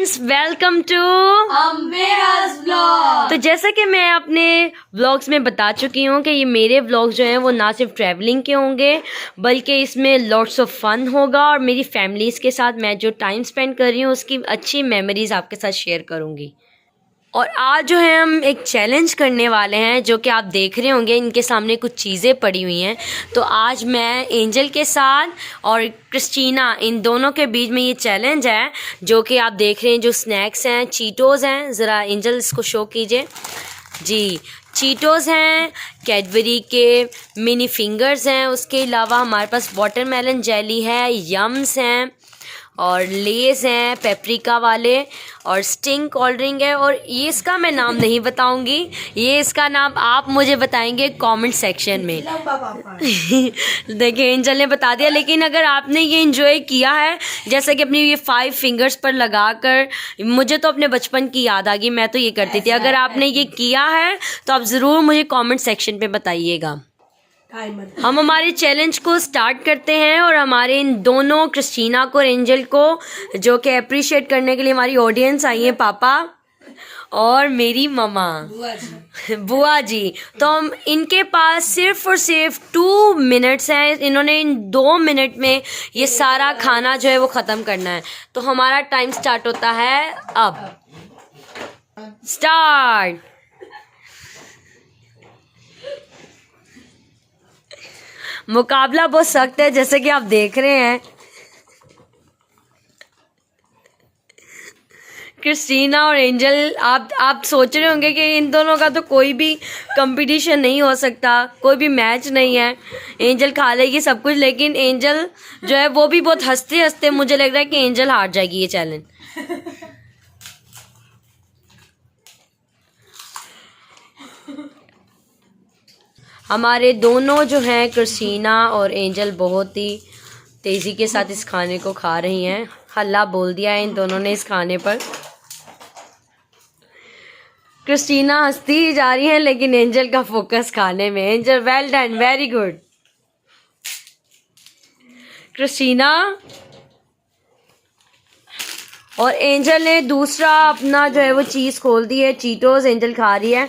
Friends, welcome to Ammeraj vlog. तो जैसा कि मैं अपने व्लॉग्स में बता चुकी हूँ कि ये मेरे व्लॉग्स जो हैं वो ना सिर्फ ट्रैवलिंग के होंगे बल्कि इसमें लॉट्स ऑफ फन होगा और मेरी फैमिलीज़ के साथ मैं जो टाइम स्पेंड कर रही हूँ उसकी अच्छी मेमोरीज आपके साथ शेयर करूँगी। और आज जो है हम एक चैलेंज करने वाले हैं जो कि आप देख रहे होंगे इनके सामने कुछ चीज़ें पड़ी हुई हैं। तो आज मैं एंजल के साथ और क्रिस्टीना इन दोनों के बीच में ये चैलेंज है जो कि आप देख रहे हैं। जो स्नैक्स हैं चीटोज़ हैं, ज़रा एंजल इसको शो कीजिए जी। चीटोज़ हैं, कैडबरी के मिनी फिंगर्स हैं, उसके अलावा हमारे पास वाटरमेलन जेली है, यम्स हैं और लेस हैं पेपरिका वाले और स्टिंग कोल्ड ड्रिंक है। और ये इसका मैं नाम नहीं बताऊंगी, ये इसका नाम आप मुझे बताएंगे कमेंट सेक्शन में। देखिए एंजल ने बता दिया, लेकिन अगर आपने ये एंजॉय किया है जैसे कि अपनी ये 5 फिंगर्स पर लगाकर, मुझे तो अपने बचपन की याद आ गई, मैं तो ये करती थी। अगर आपने ये किया है तो आप ज़रूर मुझे कमेंट सेक्शन पे बताइएगा। हम हमारे चैलेंज को स्टार्ट करते हैं और हमारे इन दोनों क्रिस्टीना को और एंजल को जो कि अप्रिशिएट करने के लिए हमारी ऑडियंस आई है, पापा और मेरी ममा बुआ जी। तो हम इनके पास सिर्फ और सिर्फ 2 मिनट्स हैं। इन्होंने इन 2 मिनट में ये सारा खाना जो है वो ख़त्म करना है। तो हमारा टाइम स्टार्ट होता है अब। स्टार्ट। मुकाबला बहुत सख्त है जैसे कि आप देख रहे हैं। क्रिस्टीना और एंजल, आप सोच रहे होंगे कि इन दोनों का तो कोई भी कंपटीशन नहीं हो सकता, कोई भी मैच नहीं है, एंजल खा लेगी सब कुछ। लेकिन एंजल जो है वो भी बहुत हंसते हंसते, मुझे लग रहा है कि एंजल हार जाएगी ये चैलेंज। हमारे दोनों जो हैं क्रिस्टीना और एंजल बहुत ही तेज़ी के साथ इस खाने को खा रही हैं। हल्ला बोल दिया है इन दोनों ने इस खाने पर। क्रिस्टीना हंसती ही जा रही है लेकिन एंजल का फोकस खाने में। Angel well done, very good. Christina और एंजल ने दूसरा अपना जो है वो चीज़ खोल दी है, चीटोस एंजल खा रही है।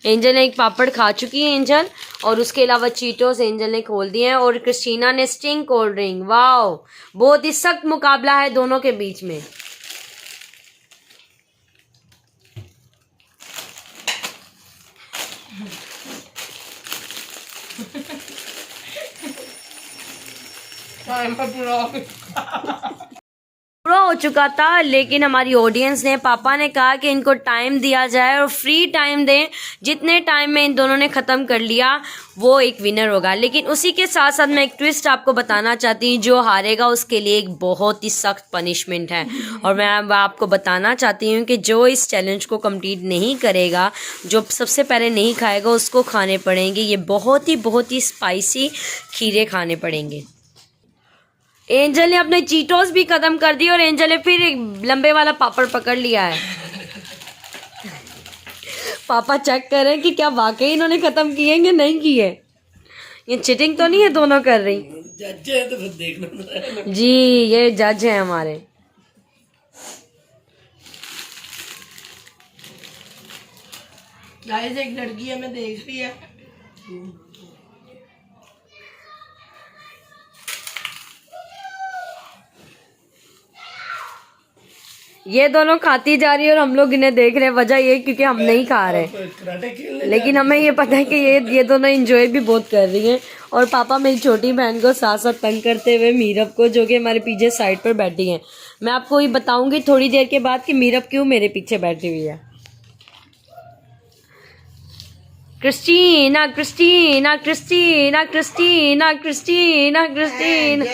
एंजल ने एक पापड़ खा चुकी है एंजल, और उसके अलावा चीटोस एंजल ने खोल दिए हैं और क्रिस्टीना ने स्टिंग कोल्ड ड्रिंक। वाओ, बहुत ही सख्त मुकाबला है दोनों के बीच में। पूरा हो चुका था लेकिन हमारी ऑडियंस ने, पापा ने कहा कि इनको टाइम दिया जाए और फ्री टाइम दें। जितने टाइम में इन दोनों ने ख़त्म कर लिया वो एक विनर होगा। लेकिन उसी के साथ साथ मैं एक ट्विस्ट आपको बताना चाहती हूँ। जो हारेगा उसके लिए एक बहुत ही सख्त पनिशमेंट है। और मैं आपको बताना चाहती हूँ कि जो इस चैलेंज को कंप्लीट नहीं करेगा, जो सबसे पहले नहीं खाएगा, उसको खाने पड़ेंगे ये बहुत ही स्पाइसी खीरे खाने पड़ेंगे। एंजल ने अपने चीटोस भी खत्म कर दिए और एंजल ने फिर एक लंबे वाला पापड़ पकड़ लिया है। पापा चेक कर रहे हैं कि क्या वाकई इन्होंने खत्म किए कि नहीं किए। ये चिटिंग तो नहीं है दोनों कर रही। जज है तो फिर देखना जी, ये जज हैं हमारे। गाइस, एक लड़की हमें देख रही है। ये दोनों खाती जा रही है और हम लोग इन्हें देख रहे हैं। वजह ये क्योंकि हम नहीं खा रहे, लेकिन हमें ये पता है कि ये दोनों एंजॉय भी बहुत कर रही हैं। और पापा मेरी छोटी बहन को साथ साथ तंग करते हुए मीरब को, जो कि हमारे पीछे साइड पर बैठी हैं। मैं आपको ये बताऊंगी थोड़ी देर के बाद कि मीरब क्यों मेरे पीछे बैठी हुई है। Christina Christina Christina Christina Christina Christina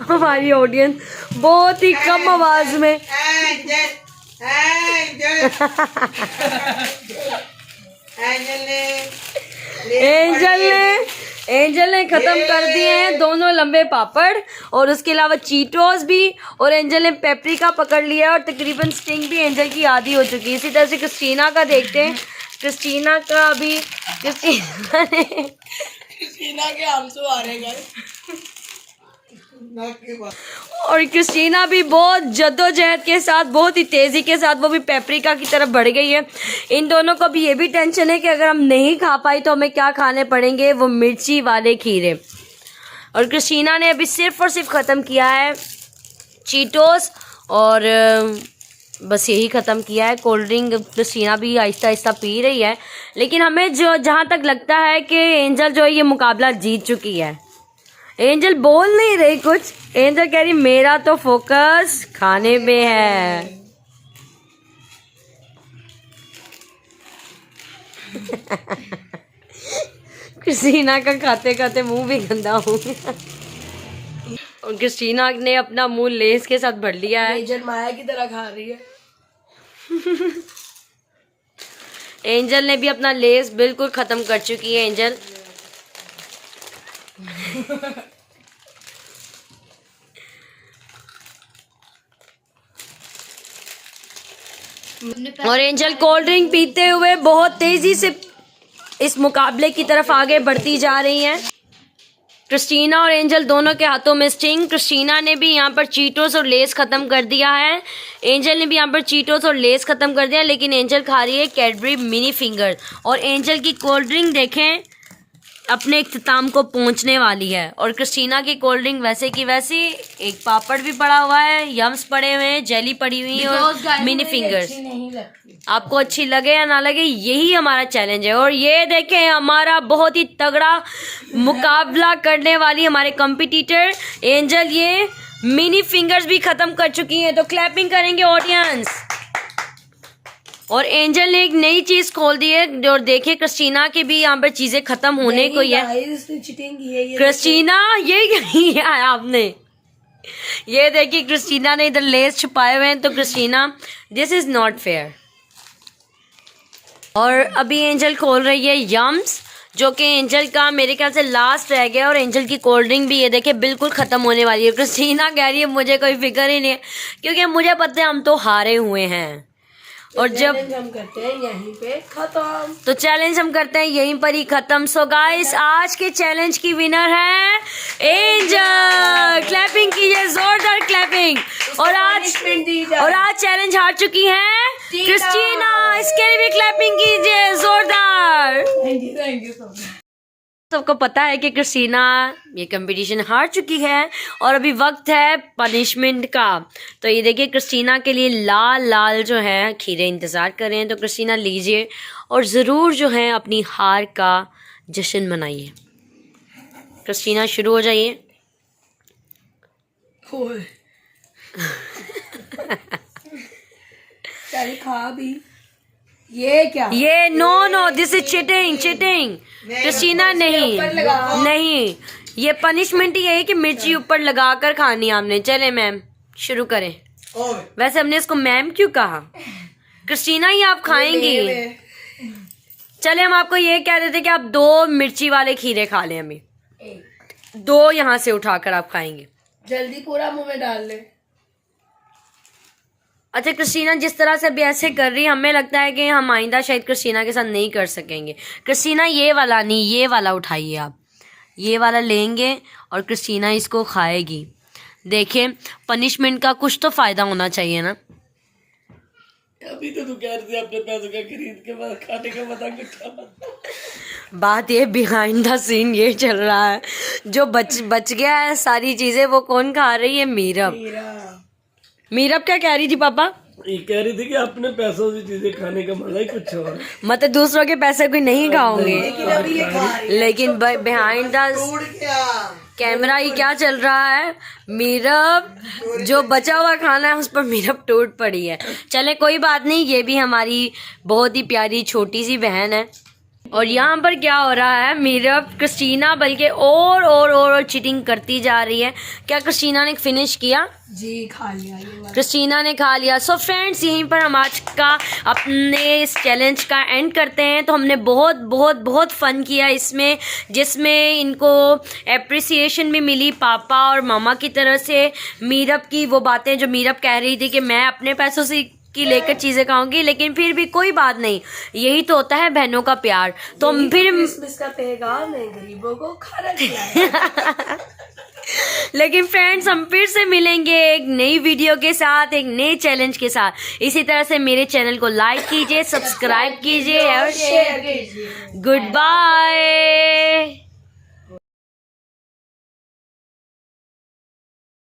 हमारी ऑडियंस बहुत ही कम आवाज में एंजल ने खत्म कर दिए हैं दोनों लंबे पापड़ और उसके अलावा चीटोस भी। और एंजल ने पेपरिका पकड़ लिया और तकरीबन स्टिंग भी एंजल की आधी हो चुकी है। इसी तरह से क्रिस्टीना का देखते हैं। क्रिस्टीना का अभी क्रिस्टीना के आंसू आ रहे हैं। और क्रिस्टीना भी बहुत जद्दोजहद के साथ, बहुत ही तेज़ी के साथ वो भी पेपरिका की तरफ बढ़ गई है। इन दोनों को भी ये भी टेंशन है कि अगर हम नहीं खा पाई तो हमें क्या खाने पड़ेंगे, वो मिर्ची वाले खीरे। और क्रिस्टीना ने अभी सिर्फ और सिर्फ ख़त्म किया है चीटोस और बस यही ख़त्म किया है। कोल्ड ड्रिंक क्रिस्टीना भी आहिस्ता आहिस्ता पी रही है, लेकिन हमें जहाँ तक लगता है कि एंजल जो है ये मुकाबला जीत चुकी है। एंजल बोल नहीं रही कुछ, एंजल कह रही मेरा तो फोकस खाने में है। क्रिस्टीना का खाते खाते मुंह भी गंदा हो गया और क्रिस्टीना ने अपना मुंह लेस के साथ भर लिया है। एंजल माया की तरह खा रही है। एंजल ने भी अपना लेस बिल्कुल ख़त्म कर चुकी है। एंजल और एंजल कोल्ड ड्रिंक पीते हुए बहुत तेजी से इस मुकाबले की तरफ आगे बढ़ती जा रही हैं। क्रिस्टीना और एंजल दोनों के हाथों में स्टिंग। क्रिस्टीना ने भी यहाँ पर चीटोस और लेस ख़त्म कर दिया है। एंजल ने भी यहाँ पर चीटोस और लेस ख़त्म कर दिया, लेकिन एंजल खा रही है कैडबरी मिनी फिंगर। और एंजल की कोल्ड ड्रिंक देखें अपने इख्तिताम को पहुंचने वाली है। और क्रिस्टीना की कोल्ड ड्रिंक वैसे की वैसी, एक पापड़ भी पड़ा हुआ है, यम्स पड़े हुए हैं, जेली पड़ी हुई है और मिनी फिंगर्स। आपको अच्छी लगे या ना लगे, यही हमारा चैलेंज है। और ये देखें हमारा बहुत ही तगड़ा मुकाबला करने वाली हमारे कंपटीटर एंजल ये मिनी फिंगर्स भी ख़त्म कर चुकी हैं। तो क्लैपिंग करेंगे ऑडियंस। और एंजल ने एक नई चीज खोल दी है और देखिए क्रिस्टीना की भी यहाँ पर चीजें खत्म होने को ही है। क्रिस्टीना ये किया है आपने, ये देखिए क्रिस्टीना ने इधर लेस छुपाए हुए हैं। तो Christina this is not fair. और अभी एंजल खोल रही है यम्स, जो कि एंजल का मेरे ख्याल से लास्ट रह गया। और एंजल की कोल्ड ड्रिंक भी ये देखिए बिल्कुल ख़त्म होने वाली है। क्रिस्टीना कह रही है मुझे कोई फिक्र ही नहीं है, क्योंकि मुझे पता है हम तो हारे हुए हैं। और जब हम करते हैं यहीं पे खत्म, तो चैलेंज हम करते हैं यहीं पर ही खत्म। सो गाइस आज के चैलेंज की विनर है एंजल। क्लैपिंग कीजिए, जोरदार क्लैपिंग। और आज चैलेंज हार चुकी है क्रिस्टीना, इसके लिए भी क्लैपिंग कीजिए जोरदार। Thank you so much. सबको पता है कि क्रिस्टीना ये कंपटीशन हार चुकी है और अभी वक्त है पनिशमेंट का। तो ये देखिए क्रिस्टीना के लिए लाल लाल जो है खीरे इंतज़ार कर रहे हैं। तो क्रिस्टीना लीजिए और ज़रूर जो है अपनी हार का जश्न मनाइए। क्रिस्टीना शुरू हो जाइए। खा भी ये क्या, ये no this is cheating. Christina नहीं, ये पनिशमेंट ही है कि मिर्ची ऊपर लगाकर खानी है आपने। चले मैम शुरू करें। वैसे हमने इसको मैम क्यों कहा, क्रिस्टीना ही आप खाएंगी। चले हम आपको ये कह देते कि आप 2 मिर्ची वाले खीरे खा लें। अभी 2 यहाँ से उठाकर आप खाएंगे। जल्दी पूरा मुंह में डाल ले। अच्छा क्रिस्टीना जिस तरह से अभी ऐसे कर रही है, हमें लगता है कि हम आइंदा शायद क्रिस्टीना के साथ नहीं कर सकेंगे। क्रिस्टीना ये वाला नहीं, ये वाला उठाइए आप, ये वाला लेंगे और क्रिस्टीना इसको खाएगी। देखिए पनिशमेंट का कुछ तो फ़ायदा होना चाहिए ना। अभी तो तू कह रही थी अपने पैसों का खरीद के बाद खाने का पता कुछ। बात ये बिहाइंड द सीन ये चल रहा है, जो बच गया है सारी चीज़ें वो कौन खा रही है, मीरब क्या कह रही थी पापा? ये कह रही थी कि अपने पैसों से चीजें खाने का मजा ही कुछ और। मतलब दूसरों के पैसे कोई नहीं खाओगे, लेकिन बिहाइंड द कैमरा ही क्या चल रहा है, मीरब जो बचा हुआ खाना है उस पर मीरब टूट पड़ी है। चले कोई बात नहीं, ये भी हमारी बहुत ही प्यारी छोटी सी बहन है। और यहाँ पर क्या हो रहा है, मीरब क्रिस्टीना बल्कि और चीटिंग करती जा रही है। क्या क्रिस्टीना ने फिनिश किया? जी खा लिया, क्रिस्टीना ने खा लिया। सो फ्रेंड्स यहीं पर हम आज का अपने इस चैलेंज का एंड करते हैं। तो हमने बहुत फ़न किया इसमें, जिसमें इनको एप्रिसिएशन भी मिली पापा और मामा की तरफ से। मीरब की वो बातें जो मीरब कह रही थी कि मैं अपने पैसों से की लेकर चीज़ें खाऊंगी, लेकिन फिर भी कोई बात नहीं, यही तो होता है बहनों का प्यार। तो हम फिर क्रिसमस का त्योहार में गरीबों को खाना खिलाया। लेकिन फ्रेंड्स हम फिर से मिलेंगे एक नई वीडियो के साथ, एक नए चैलेंज के साथ। इसी तरह से मेरे चैनल को लाइक कीजिए, सब्सक्राइब कीजिए और शेयर कीजिए। Good bye.